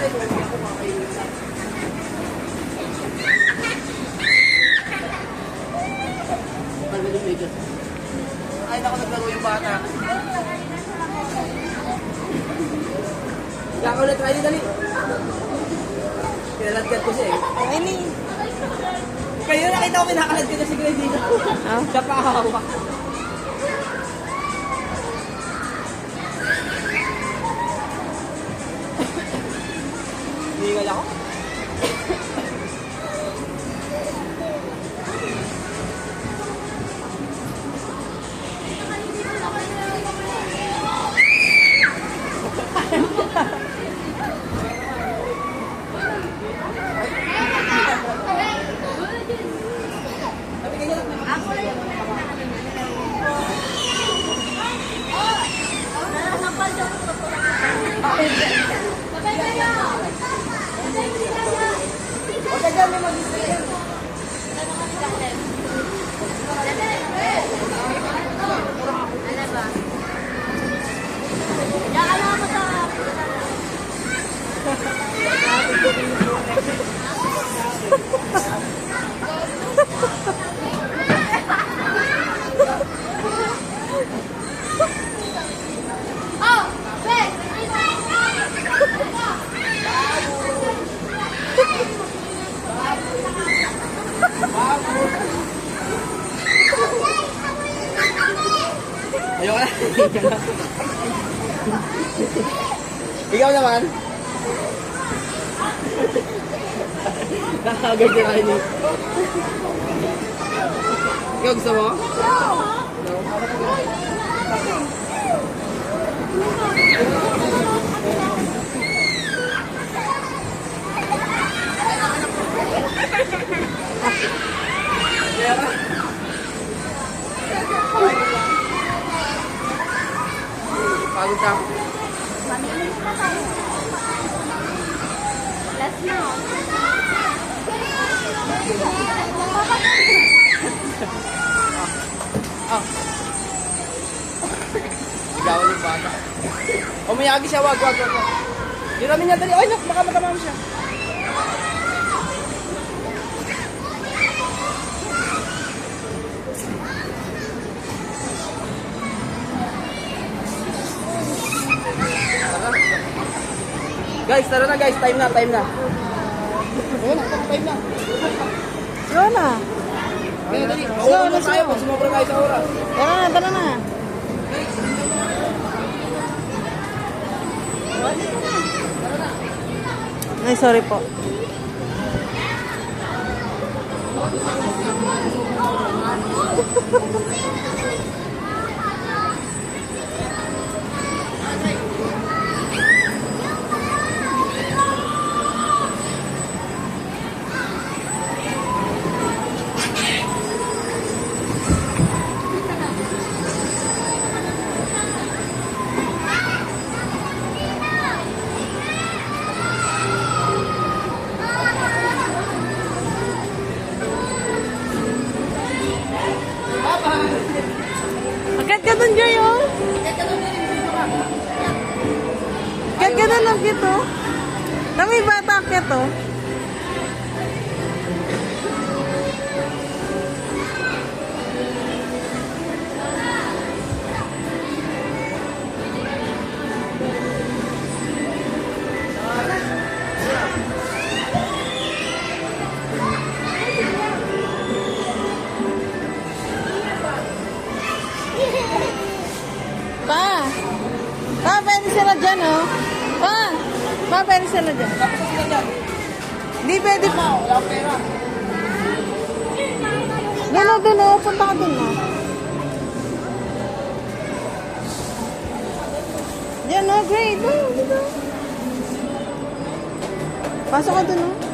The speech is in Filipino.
Ay, naku, naglaro yung bata. Kaya ulit, Riley, dali. Kinaladkad ko siya eh. Riley. Kayo nakita ko kinakalad ko si Gray dito. Siya pa hawak. Hingal ako. Ayoko na. Ikaw naman. Nakagad na kayo. Ikaw gusto mo? Pagod ka. Last na. Sigawan yung bata. Umayagi siya, wag. Hiramin niya dali. Ay, baka matamam siya. Guys, tara na guys. Time na. Ayun na, time na. Slow na. Kaya dali. Pauwi na tayo pag sumobra tayo sa oras. Tara na. Ay, sorry po. Akit ka dun, Joy, oh. Akit ka dun, akit, oh. Kami bata, akit, oh. Pa, pwede sila dyan, oh. Pa, pwede sila dyan. Hindi pwede pa. Wala akong pera. Doon, oh. Punta ka dun, oh. Yan, oh. Great. Oh, dito. Pasok ka dun, oh.